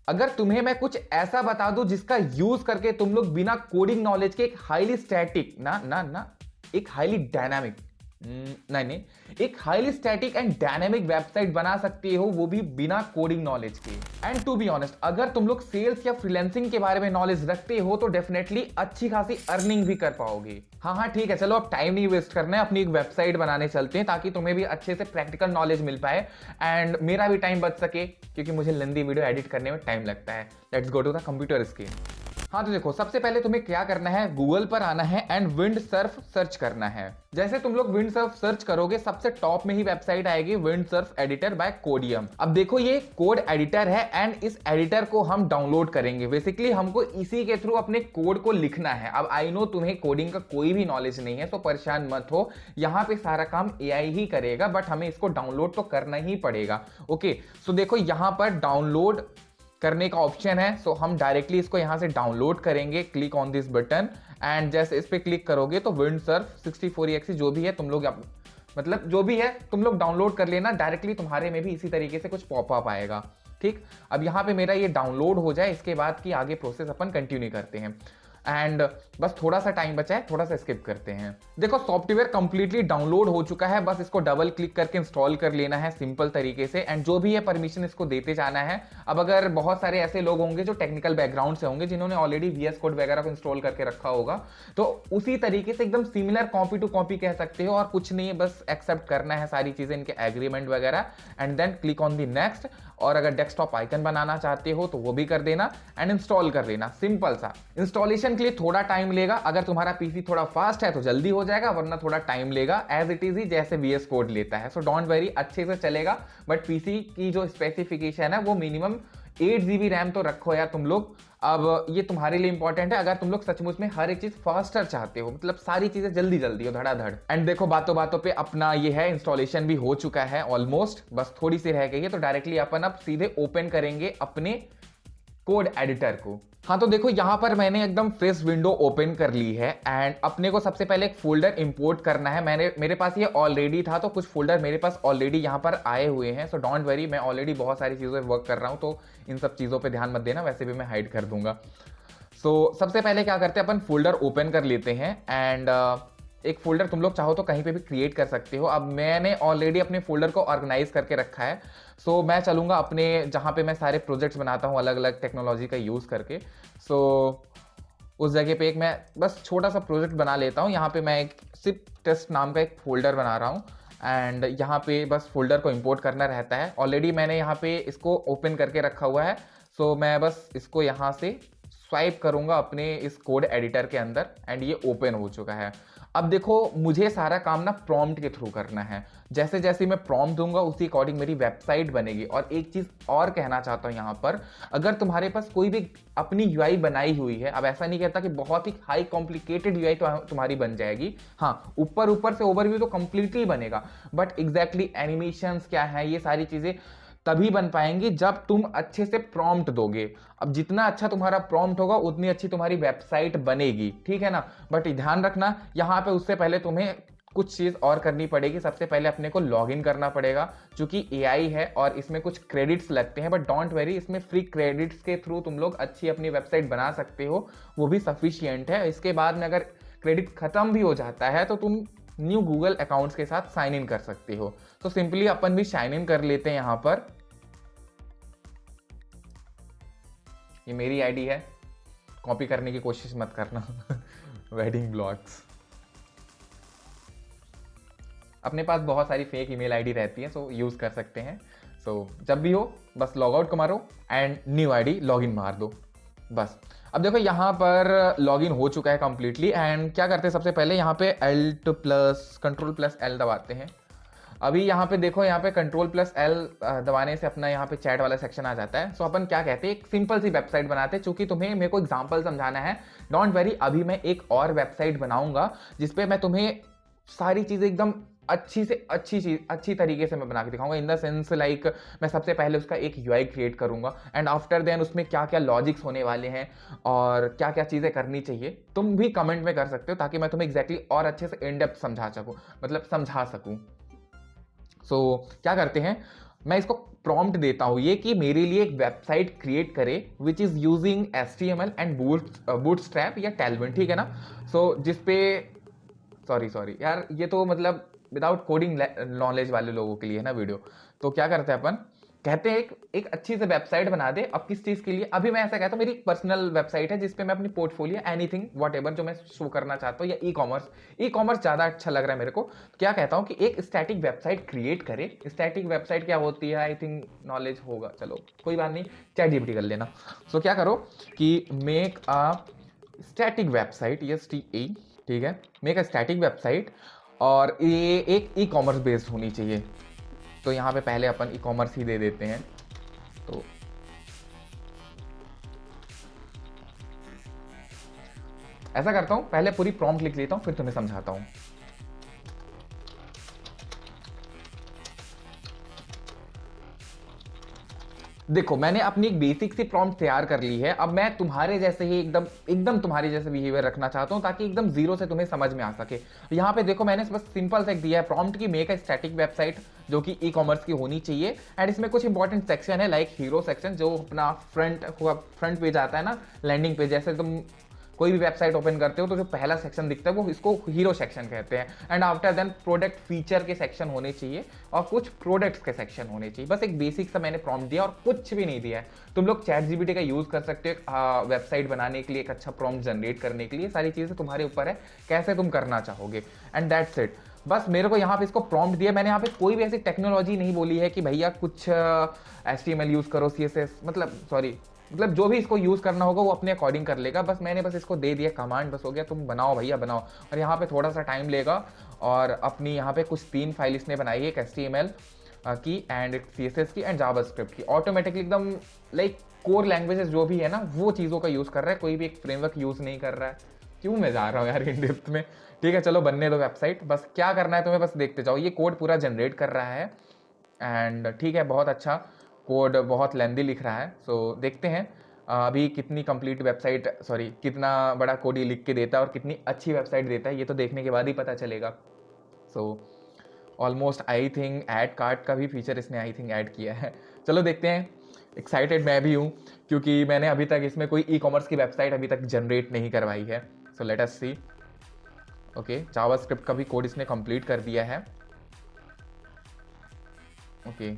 अगर तुम्हें मैं कुछ ऐसा बता दूं जिसका यूज करके तुम लोग बिना कोडिंग नॉलेज के एक हाईली स्टैटिक एक हाईली डायनामिक नहीं नहीं एक highly static and dynamic website बना सकते हो, वो भी बिना कोडिंग नॉलेज के। एंड टू बी ऑनेस्ट, अगर तुम लोग सेल्स या फ्रीलांसिंग के बारे में नॉलेज रखते हो तो डेफिनेटली अच्छी खासी अर्निंग भी कर पाओगे। हाँ ठीक है, चलो अब टाइम नहीं वेस्ट करना है, अपनी एक वेबसाइट बनाने चलते हैं ताकि तुम्हें भी अच्छे से प्रैक्टिकल नॉलेज मिल पाए एंड मेरा भी टाइम बच सके, क्योंकि मुझे लंबी वीडियो एडिट करने में टाइम लगता है। Let's go to the computer screen. हाँ तो देखो, सबसे पहले तुम्हें क्या करना है, गूगल पर आना है एंड विंडसर्फ सर्च करना है। जैसे तुम लोग विंडसर्फ सर्च करोगे, सबसे टॉप में ही वेबसाइट आएगी विंडसर्फ एडिटर बाय कोडियम। अब देखो ये कोड एडिटर है एंड इस एडिटर को हम डाउनलोड करेंगे। बेसिकली हमको इसी के थ्रू अपने कोड को लिखना है। अब आई नो तुम्हें कोडिंग का कोई भी नॉलेज नहीं है, तो परेशान मत हो, यहाँ पे सारा काम एआई ही करेगा, बट हमें इसको डाउनलोड तो करना ही पड़ेगा। ओके, सो देखो यहाँ पर डाउनलोड करने का ऑप्शन है, सो हम डायरेक्टली इसको यहां से डाउनलोड करेंगे। Click on this button and जैसे इस पे क्लिक करोगे तो विंडसर्फ 64exe जो भी है तुम लोग मतलब जो भी है तुम लोग डाउनलोड कर लेना। डायरेक्टली तुम्हारे में भी इसी तरीके से कुछ पॉपअप आएगा। ठीक, अब यहाँ पे मेरा ये डाउनलोड हो जाए, इसके बाद की आगे प्रोसेस अपन कंटिन्यू करते हैं। एंड बस थोड़ा सा टाइम बचा है, थोड़ा सा स्किप करते हैं। देखो सॉफ्टवेयर कंप्लीटली डाउनलोड हो चुका है, बस इसको डबल क्लिक करके इंस्टॉल कर लेना है सिंपल तरीके से। एंड जो भी है परमिशन इसको देते जाना है। अब अगर बहुत सारे ऐसे लोग होंगे जो टेक्निकल बैकग्राउंड से होंगे, जिन्होंने ऑलरेडी VS कोड वगैरह को इंस्टॉल करके रखा होगा, तो उसी तरीके से एकदम सिमिलर कॉपी टू कॉपी कह सकते हो। और कुछ नहीं है, बस एक्सेप्ट करना है सारी चीजें, इनके एग्रीमेंट वगैरह, and then click on the next. और अगर डेस्कटॉप आइकन बनाना चाहते हो तो वो भी कर देना एंड इंस्टॉल कर लेना। सिंपल सा इंस्टॉलेशन के लिए थोड़ा टाइम लेगा। अगर तुम्हारा पीसी थोड़ा फास्ट है तो जल्दी हो जाएगा, वरना थोड़ा टाइम लेगा, एज इट इज ही जैसे VS कोड लेता है। सो डोंट वेरी, अच्छे से चलेगा। बट पीसी की जो स्पेसिफिकेशन है वो मिनिमम 8 GB रैम तो रखो यार तुम लोग। अब ये तुम्हारे लिए इंपॉर्टेंट है, अगर तुम लोग सचमुच में हर एक चीज फास्टर चाहते हो, मतलब सारी चीजें जल्दी जल्दी हो, धड़ाधड़। एंड देखो बातों बातों पे अपना ये है इंस्टॉलेशन भी हो चुका है ऑलमोस्ट, बस थोड़ी सी रह गई है। तो डायरेक्टली अपन अब सीधे ओपन करेंगे अपने कोड एडिटर को। हाँ तो देखो यहाँ पर मैंने एकदम फ्रेश विंडो ओपन कर ली है एंड अपने को सबसे पहले एक फोल्डर इंपोर्ट करना है। मेरे पास ये ऑलरेडी था, तो कुछ फोल्डर मेरे पास ऑलरेडी यहाँ पर आए हुए हैं। सो डोंट वरी, मैं ऑलरेडी बहुत सारी चीज़ों पर वर्क कर रहा हूँ, तो इन सब चीज़ों पे ध्यान मत देना, वैसे भी मैं हाइड कर दूंगा। सो सबसे पहले क्या करते हैं, अपन फोल्डर ओपन कर लेते हैं एंड एक फोल्डर तुम लोग चाहो तो कहीं पे भी क्रिएट कर सकते हो। अब मैंने ऑलरेडी अपने फोल्डर को ऑर्गेनाइज करके रखा है। सो मैं चलूंगा अपने जहाँ पे मैं सारे प्रोजेक्ट्स बनाता हूँ अलग अलग टेक्नोलॉजी का यूज़ करके। सो उस जगह पे एक मैं बस छोटा सा प्रोजेक्ट बना लेता हूँ। यहाँ पे मैं एक सिप टेस्ट नाम का एक फोल्डर बना रहा हूँ एंड यहाँ पे बस फोल्डर को इंपोर्ट करना रहता है। ऑलरेडी मैंने यहाँ पे इसको ओपन करके रखा हुआ है। सो मैं बस इसको यहाँ से स्वाइप करूंगा अपने इस कोड एडिटर के अंदर एंड ये ओपन हो चुका है। अब देखो मुझे सारा काम ना प्रॉम्प्ट के थ्रू करना है। जैसे जैसे मैं प्रॉम्प्ट दूंगा उसी अकॉर्डिंग मेरी वेबसाइट बनेगी। और एक चीज और कहना चाहता हूं यहाँ पर, अगर तुम्हारे पास कोई भी अपनी यूआई बनाई हुई है, अब ऐसा नहीं कहता कि बहुत ही हाई कॉम्प्लिकेटेड यूआई तो तुम्हारी बन जाएगी। हाँ, ऊपर ऊपर से ओवरव्यू तो कंप्लीटली बनेगा, बट एग्जैक्टली एनिमेशंस क्या है, ये सारी चीजें तभी बन पाएंगी जब तुम अच्छे से प्रॉम्प्ट दोगे। अब जितना अच्छा तुम्हारा प्रॉम्प्ट होगा उतनी अच्छी तुम्हारी वेबसाइट बनेगी, ठीक है ना। बट ध्यान रखना यहाँ पे उससे पहले तुम्हें कुछ चीज और करनी पड़ेगी। सबसे पहले अपने को लॉगिन करना पड़ेगा, क्योंकि एआई है और इसमें कुछ क्रेडिट्स लगते हैं। बट डोंट वेरी, इसमें फ्री क्रेडिट्स के थ्रू तुम लोग अच्छी अपनी वेबसाइट बना सकते हो, वो भी सफिशियंट है। इसके बाद में अगर क्रेडिट खत्म भी हो जाता है तो तुम न्यू गूगल अकाउंट्स के साथ साइन इन कर सकते हो। तो सिंपली अपन भी साइन इन कर लेते हैं। यहाँ पर ये मेरी आईडी है, कॉपी करने की कोशिश मत करना। वेडिंग ब्लॉग्स, अपने पास बहुत सारी फेक ईमेल आईडी रहती है, सो यूज कर सकते हैं। सो जब भी हो बस लॉग आउट को मारो एंड न्यू आईडी लॉगिन मार दो बस। अब देखो यहाँ पर लॉगिन हो चुका है कंप्लीटली एंड क्या करते हैं, सबसे पहले यहाँ पे Ctrl+L दबाते हैं। अभी यहाँ पे देखो, यहाँ पे Ctrl+L दबाने से अपना यहाँ पे चैट वाला सेक्शन आ जाता है। सो अपन क्या कहते हैं, एक सिंपल सी वेबसाइट बनाते हैं। चूंकि तुम्हें मेरे को एग्जांपल समझाना है, डोंट वरी, अभी मैं एक और वेबसाइट बनाऊंगा जिसपे मैं तुम्हें सारी चीजें एकदम अच्छी तरीके से मैं बना के दिखाऊंगा। इन द सेंस लाइक मैं सबसे पहले उसका एक यूआई क्रिएट करूंगा एंड आफ्टर देन उसमें क्या क्या लॉजिक्स होने वाले हैं और क्या क्या चीजें करनी चाहिए, तुम भी कमेंट में कर सकते हो, ताकि मैं तुम्हें एग्जैक्टली और अच्छे से इन डेप्थ समझा सकूं, मतलब समझा सकूं। सो क्या करते हैं, मैं इसको प्रॉम्प्ट देता हूँ ये कि मेरे लिए एक वेबसाइट क्रिएट करे which is using HTML and bootstrap या टैलविन, ठीक है ना। सो जिस पे सॉरी यार, ये तो मतलब विदाउट कोडिंग नॉलेज वाले लोगों के लिए है ना वीडियो। तो क्या करते हैं अपन, कहते हैं एक अच्छी से वेबसाइट बना दे। अब किस चीज़ के लिए, अभी मैं ऐसा कहता हूँ मेरी पर्सनल वेबसाइट है जिसपे मैं अपनी पोर्टफोलियो एनीथिंग वॉट जो मैं शो करना चाहता हूँ, या ई कॉमर्स ज़्यादा अच्छा लग रहा है मेरे को। क्या कहता हूँ कि एक स्टैटिक वेबसाइट क्रिएट करे। स्टैटिक वेबसाइट क्या होती है, आई थिंक नॉलेज होगा, चलो कोई बात नहीं, ChatGPT कर लेना। सो क्या करो कि make a static website, STA, ठीक है, मेक अ स्टैटिक वेबसाइट, और ये एक ई कॉमर्स बेस्ड होनी चाहिए। तो यहाँ पे पहले अपन ई कॉमर्स ही दे देते हैं। तो ऐसा करता हूँ, पहले पूरी प्रॉम्प्ट लिख लेता हूँ, फिर तुम्हें समझाता हूँ। देखो मैंने अपनी एक बेसिक सी प्रॉम्प्ट तैयार कर ली है। अब मैं तुम्हारे जैसे ही एकदम तुम्हारे जैसे बिहेवियर रखना चाहता हूँ ताकि एकदम जीरो से तुम्हें समझ में आ सके। यहाँ पे देखो मैंने बस सिंपल सा एक दिया है प्रॉम्प्ट की मेक अ स्टैटिक वेबसाइट जो कि ई कॉमर्स की होनी चाहिए। एंड इसमें कुछ इंपॉर्टेंट सेक्शन है लाइक हीरो सेक्शन, जो अपना फ्रंट पेज आता है ना, लैंडिंग पेज, जैसे तुम कोई भी वेबसाइट ओपन करते हो तो जो पहला सेक्शन दिखता है वो इसको हीरो सेक्शन कहते हैं। And after then product feature के सेक्शन होने चाहिए और कुछ प्रोडक्ट्स के सेक्शन होने चाहिए। बस एक बेसिक सा मैंने प्रॉम्प्ट दिया और कुछ भी नहीं दिया है। तुम लोग ChatGPT का यूज कर सकते हो वेबसाइट बनाने के लिए, एक अच्छा प्रॉम्प्ट जनरेट करने के लिए। सारी चीजें तुम्हारे ऊपर है कैसे तुम करना चाहोगे, एंड दैट्स इट। बस मेरे को यहाँ पे इसको प्रॉम्प्ट दिया। मैंने यहाँ पे कोई भी ऐसी टेक्नोलॉजी नहीं बोली है कि भैया कुछ HTML यूज करो, CSS, मतलब जो भी इसको यूज करना होगा वो अपने अकॉर्डिंग कर लेगा। बस मैंने बस इसको दे दिया कमांड, बस हो गया, तुम बनाओ भैया बनाओ। और यहाँ पे थोड़ा सा टाइम लेगा। और अपनी यहाँ पे कुछ 3 फाइल इसने बनाई है, एक HTML की एंड एक CSS की एंड जावास्क्रिप्ट की। ऑटोमेटिकली एकदम लाइक कोर लैंग्वेजेस जो भी है ना वो चीज़ों का यूज़ कर रहा है, कोई भी एक फ्रेमवर्क यूज़ नहीं कर रहा है। क्यों मैं जा रहा हूँ यार इन डेप्थ में। ठीक है चलो बनने दो वेबसाइट। बस क्या करना है तुम्हें, बस देखते जाओ। ये कोड पूरा जनरेट कर रहा है एंड ठीक है, बहुत अच्छा कोड, बहुत लेंदी लिख रहा है। सो देखते हैं अभी कितनी कंप्लीट वेबसाइट, कितना बड़ा कोड ये लिख के देता है और कितनी अच्छी वेबसाइट देता है, ये तो देखने के बाद ही पता चलेगा। So almost I think add card का भी फीचर इसने आई थिंक ऐड किया है। चलो देखते हैं। एक्साइटेड मैं भी हूँ क्योंकि मैंने अभी तक इसमें कोई ई कॉमर्स की वेबसाइट अभी तक जनरेट नहीं करवाई है। सो लेट अस सी। ओके, जावास्क्रिप्ट का भी कोड इसने कंप्लीट कर दिया है। ओके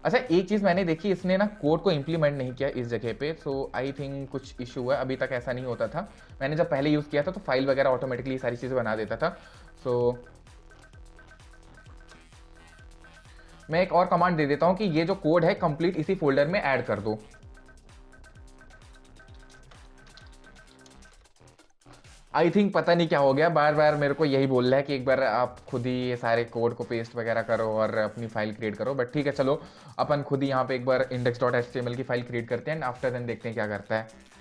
अच्छा, एक चीज़ मैंने देखी, इसने ना कोड को इम्प्लीमेंट नहीं किया इस जगह पे। सो आई थिंक कुछ इशू है, अभी तक ऐसा नहीं होता था। मैंने जब पहले यूज़ किया था तो फाइल वगैरह ऑटोमेटिकली सारी चीज़ें बना देता था। सो मैं एक और कमांड दे देता हूँ कि ये जो कोड है कंप्लीट इसी फोल्डर में ऐड कर दो। आई थिंक पता नहीं क्या हो गया, बार बार मेरे को यही बोल रहा है कि एक बार आप खुद ही ये सारे कोड को पेस्ट वगैरह करो और अपनी फाइल क्रिएट करो। बट ठीक है चलो, अपन खुद ही यहाँ पे एक बार index.html की फाइल क्रिएट करते हैं, आफ्टर देन देखते हैं क्या करता है।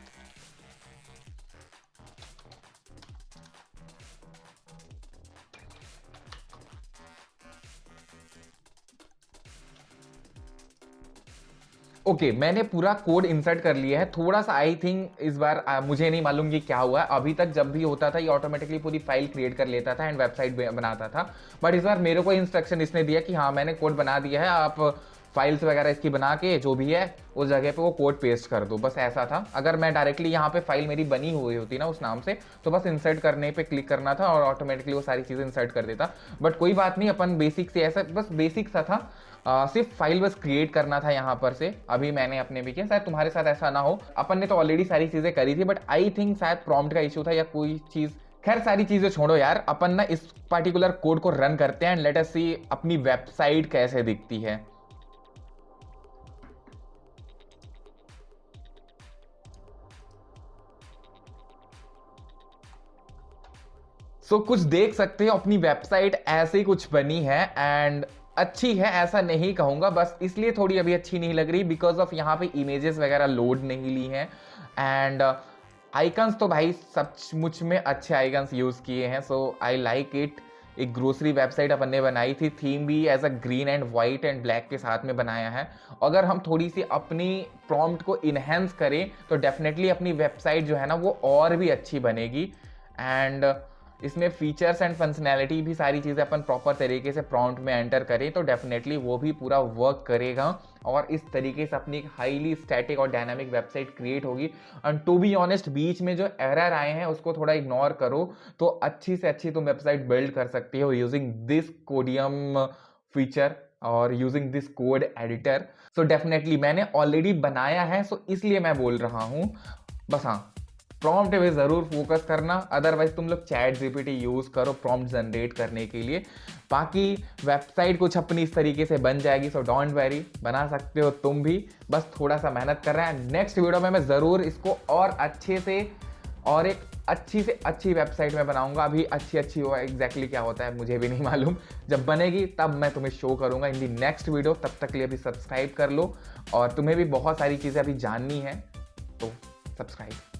ओके मैंने पूरा कोड इंसर्ट कर लिया है। थोड़ा सा आई थिंक इस बार मुझे नहीं मालूम कि क्या हुआ है। अभी तक जब भी होता था ये ऑटोमेटिकली पूरी फाइल क्रिएट कर लेता था एंड वेबसाइट बनाता था। बट इस बार मेरे को इंस्ट्रक्शन इसने दिया कि हाँ मैंने कोड बना दिया है, आप फाइल्स वगैरह इसकी बना के जो भी है उस जगह पे वो कोड पेस्ट कर दो। बस ऐसा था। अगर मैं डायरेक्टली यहाँ पे फाइल मेरी बनी हुई होती ना उस नाम से, तो बस इंसर्ट करने पे क्लिक करना था और ऑटोमेटिकली वो सारी चीज़ें इंसर्ट कर देता। बट कोई बात नहीं, अपन बेसिक से ऐसा बस बेसिक सा था। सिर्फ फाइल बस क्रिएट करना था यहाँ पर से। अभी मैंने अपने भी किया, शायद तुम्हारे साथ ऐसा ना हो। अपन ने तो ऑलरेडी सारी चीज़ें करी थी, बट आई थिंक शायद प्रॉम्प्ट का इशू था या कोई चीज़। खैर सारी चीज़ें छोड़ो यार, अपन ना इस पर्टिकुलर कोड को रन करते हैं एंड लेट अस सी अपनी वेबसाइट कैसे दिखती है। सो कुछ देख सकते हो अपनी वेबसाइट ऐसे ही कुछ बनी है एंड अच्छी है ऐसा नहीं कहूँगा, बस इसलिए थोड़ी अभी अच्छी नहीं लग रही बिकॉज ऑफ यहाँ पे इमेजेस वगैरह लोड नहीं ली हैं। एंड आइकन्स तो भाई सचमुच में अच्छे आइकन्स यूज़ किए हैं। So I like it. एक ग्रोसरी वेबसाइट अपन ने बनाई थी, थीम भी as a green and white and black के साथ में बनाया है। अगर हम थोड़ी सी अपनी प्रॉम्प्ट को इन्हेंस करें तो डेफिनेटली अपनी वेबसाइट जो है ना वो और भी अच्छी बनेगी। एंड इसमें फीचर्स एंड फंक्शनैलिटी भी सारी चीज़ें अपन प्रॉपर तरीके से प्रॉम्प्ट में एंटर करें तो डेफिनेटली वो भी पूरा वर्क करेगा और इस तरीके से अपनी एक हाईली स्टैटिक और डायनामिक वेबसाइट क्रिएट होगी। एंड टू बी ऑनेस्ट, बीच में जो एरर आए हैं उसको थोड़ा इग्नोर करो तो अच्छी से अच्छी तुम वेबसाइट बिल्ड कर सकती हो यूजिंग दिस कोडियम फीचर और using this code editor. So definitely मैंने ऑलरेडी बनाया है, सो इसलिए मैं बोल रहा हूँ। बस हाँ, प्रॉम्प्ट पे ज़रूर फोकस करना, अदरवाइज तुम लोग चैट जीपीटी यूज़ करो प्रॉम्प्ट जनरेट करने के लिए। बाकी वेबसाइट कुछ अपनी इस तरीके से बन जाएगी, सो डोंट वरी, बना सकते हो तुम भी, बस थोड़ा सा मेहनत कर रहा है। नेक्स्ट वीडियो में मैं ज़रूर इसको और अच्छे से और एक अच्छी से अच्छी वेबसाइट में बनाऊंगा। अभी अच्छी हो एग्जैक्टली क्या होता है मुझे भी नहीं मालूम, जब बनेगी तब मैं तुम्हें शो करूंगा इन दी नेक्स्ट वीडियो। तब तक के लिए अभी सब्सक्राइब कर लो और तुम्हें भी बहुत सारी चीज़ें अभी जाननी है तो सब्सक्राइब।